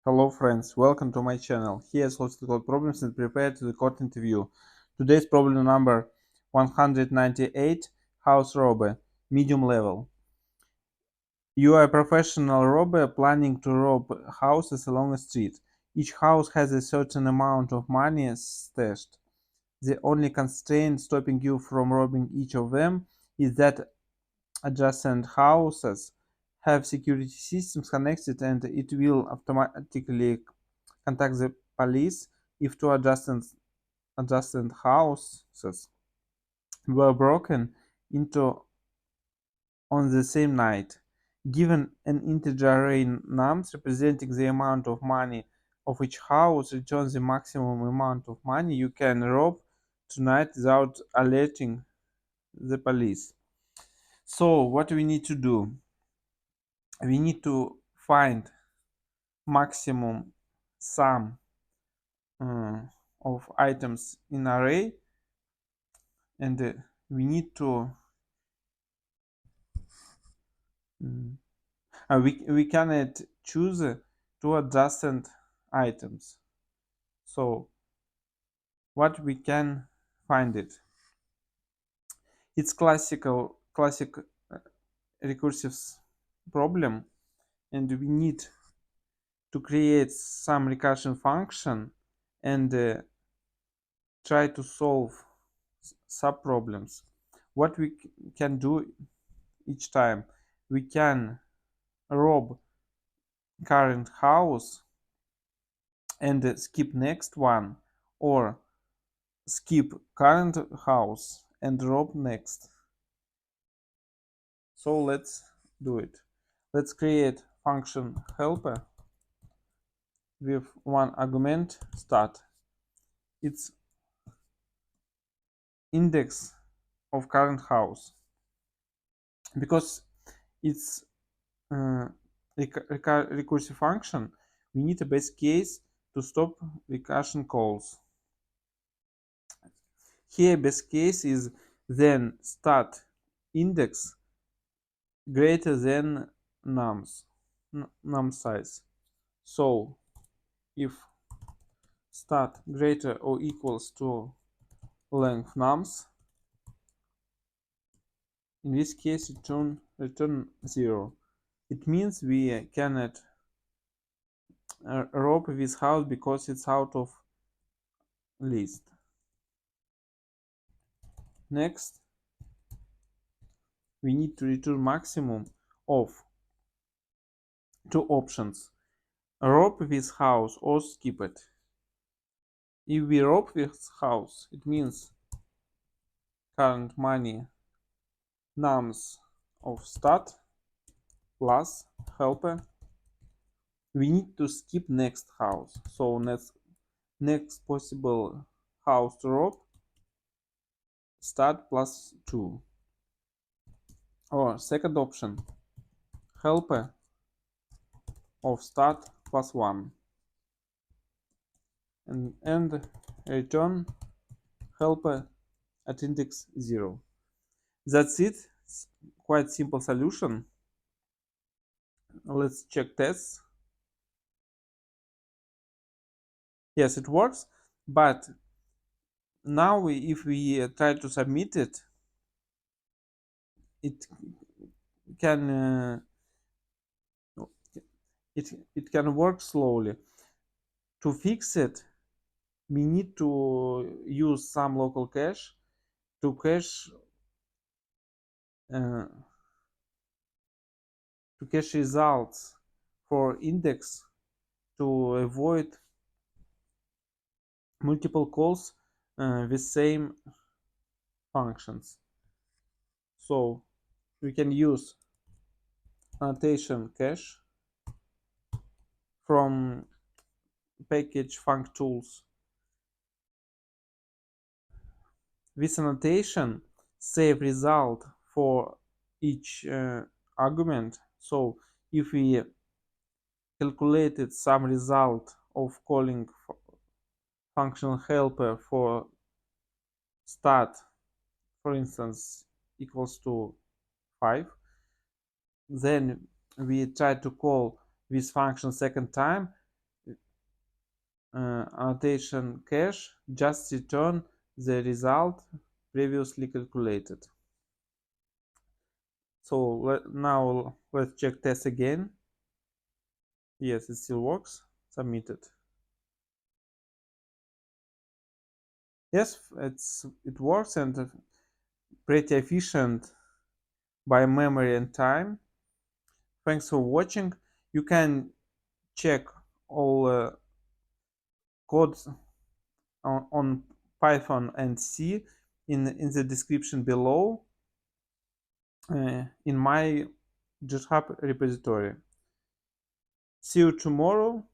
Hello friends, welcome to my channel. Here's LeetCode problems and prepare to the code interview. Today's problem number 198, house robber, medium level. You are a professional robber planning to rob houses along a street. Each house has a certain amount of money stashed. The only constraint stopping you from robbing each of them is that adjacent houses have security systems connected and it will automatically contact the police if two adjacent houses were broken into on the same night. Given an integer array nums representing the amount of money of each house, return the maximum amount of money you can rob tonight without alerting the police. So what we need to do? We need to find maximum sum uh, of items in array, and we need to we cannot choose two adjacent items. So what we can find it's classic recursive problem, and we need to create some recursion function and try to solve sub problems. What we can do each time, we can rob current house and skip next one, or skip current house and rob next. So let's do it. Let's create function helper with one argument start. It's index of current house. Because it's recursive function, we need a base case to stop recursion calls. Here base case is then start index greater than num size. So if start greater or equals to length nums, in this case return 0. It means we cannot rob this house because it's out of list. Next, we need to return maximum of two options: rob this house or skip it. If we rob this house, it means current money nums of start plus helper. We need to skip next house. So next possible house to rob, start plus 2. Or second option, helper of start plus 1. And return helper at index 0. That's it. Quite simple solution. Let's check tests. Yes, it works, but now if we try to submit it, it can it can work slowly. To fix it, we need to use some local cache to cache uh, results for index to avoid multiple calls with same functions. So we can use annotation cache from package functools. This annotation save result for each argument. So if we calculated some result of calling function helper for start, for instance, equals to 5, then we try to call this function second time, annotation cache, just return the result previously calculated. So now let's check test again. Yes, it still works. Submitted. Yes, it works and pretty efficient by memory and time. Thanks for watching. You can check all codes on Python and C in the description below in my GitHub repository. See you tomorrow.